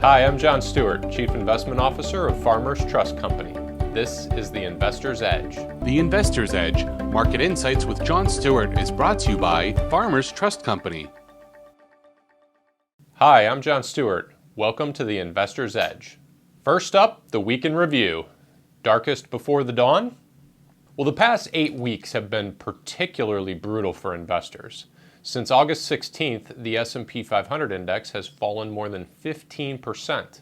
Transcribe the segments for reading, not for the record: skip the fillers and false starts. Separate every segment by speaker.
Speaker 1: Hi, I'm John Stewart, Chief Investment Officer of Farmers Trust Company. This is the Investor's Edge.
Speaker 2: The Investor's Edge, Market Insights with John Stewart, is brought to you by Farmers Trust Company.
Speaker 1: Hi, I'm John Stewart. Welcome to the Investor's Edge. First up, the week in review. Darkest before the dawn? Well, the past 8 weeks have been particularly brutal for investors. Since August 16th, the S&P 500 index has fallen more than 15%,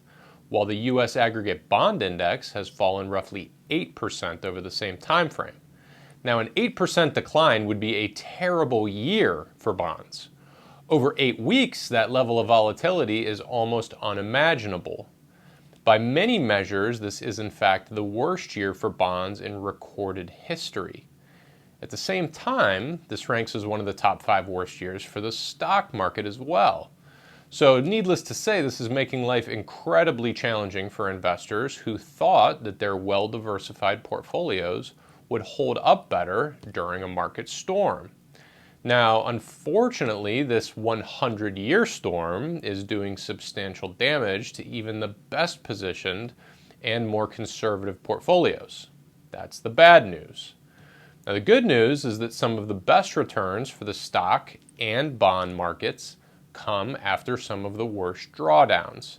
Speaker 1: while the U.S. aggregate bond index has fallen roughly 8% over the same time frame. Now, an 8% decline would be a terrible year for bonds. Over 8 weeks, that level of volatility is almost unimaginable. By many measures, this is in fact the worst year for bonds in recorded history. At the same time, this ranks as one of the top 5 worst years for the stock market as well. So needless to say, this is making life incredibly challenging for investors who thought that their well-diversified portfolios would hold up better during a market storm. Now, unfortunately, this 100-year storm is doing substantial damage to even the best positioned and more conservative portfolios. That's the bad news. Now, the good news is that some of the best returns for the stock and bond markets come after some of the worst drawdowns.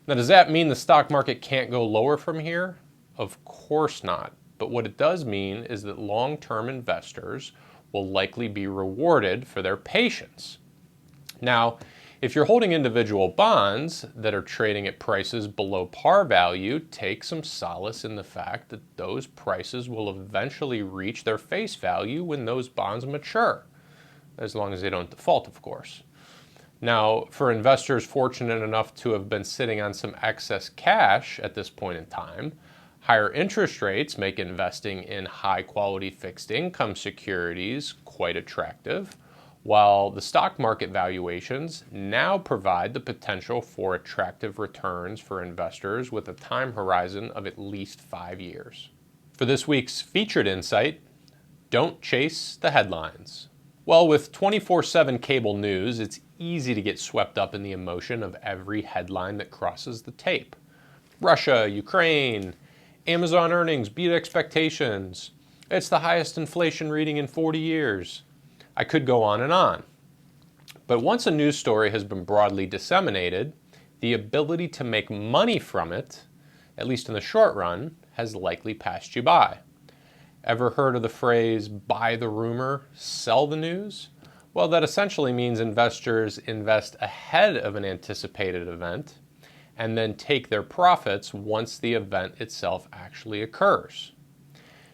Speaker 1: Now, does that mean the stock market can't go lower from here? Of course not. But what it does mean is that long-term investors will likely be rewarded for their patience. Now, if you're holding individual bonds that are trading at prices below par value, take some solace in the fact that those prices will eventually reach their face value when those bonds mature, as long as they don't default, of course. Now, for investors fortunate enough to have been sitting on some excess cash at this point in time, higher interest rates make investing in high-quality fixed income securities quite attractive, while the stock market valuations now provide the potential for attractive returns for investors with a time horizon of at least 5 years. For this week's featured insight, don't chase the headlines. Well, with 24/7 cable news, it's easy to get swept up in the emotion of every headline that crosses the tape. Russia, Ukraine, Amazon earnings beat expectations. It's the highest inflation reading in 40 years. I could go on and on. But once a news story has been broadly disseminated, the ability to make money from it, at least in the short run, has likely passed you by. Ever heard of the phrase, buy the rumor, sell the news? Well, that essentially means investors invest ahead of an anticipated event and then take their profits once the event itself actually occurs.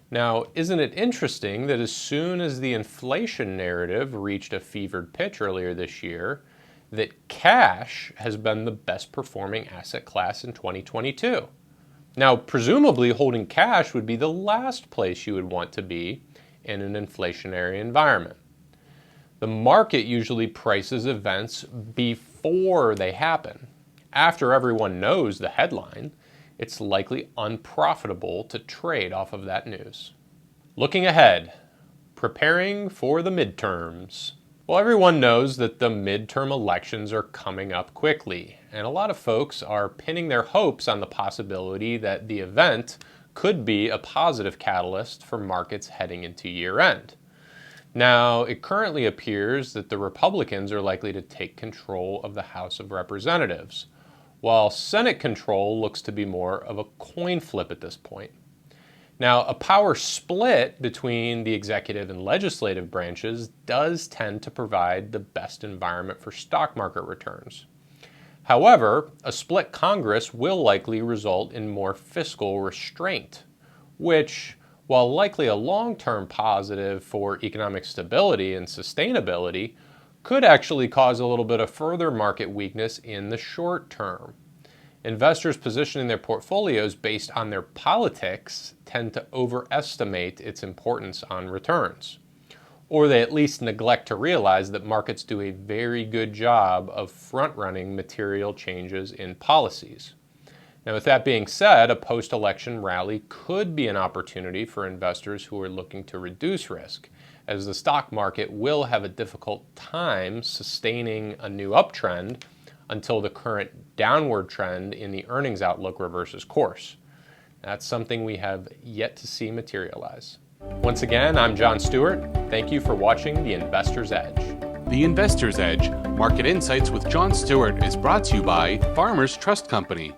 Speaker 1: Now, isn't it interesting that as soon as the inflation narrative reached a fevered pitch earlier this year, that cash has been the best performing asset class in 2022? Now, presumably holding cash would be the last place you would want to be in an inflationary environment. The market usually prices events before they happen. After everyone knows the headline, it's likely unprofitable to trade off of that news. Looking ahead, preparing for the midterms. Well, everyone knows that the midterm elections are coming up quickly, and a lot of folks are pinning their hopes on the possibility that the event could be a positive catalyst for markets heading into year end. Now, it currently appears that the Republicans are likely to take control of the House of Representatives, while Senate control looks to be more of a coin flip at this point. Now, a power split between the executive and legislative branches does tend to provide the best environment for stock market returns. However, a split Congress will likely result in more fiscal restraint, which, while likely a long-term positive for economic stability and sustainability, could actually cause a little bit of further market weakness in the short term. Investors positioning their portfolios based on their politics tend to overestimate its importance on returns, or they at least neglect to realize that markets do a very good job of front-running material changes in policies. Now, with that being said, a post-election rally could be an opportunity for investors who are looking to reduce risk, as the stock market will have a difficult time sustaining a new uptrend until the current downward trend in the earnings outlook reverses course. That's something we have yet to see materialize. Once again, I'm John Stewart. Thank you for watching The Investor's Edge.
Speaker 2: The Investor's Edge, Market Insights with John Stewart is brought to you by Farmers Trust Company.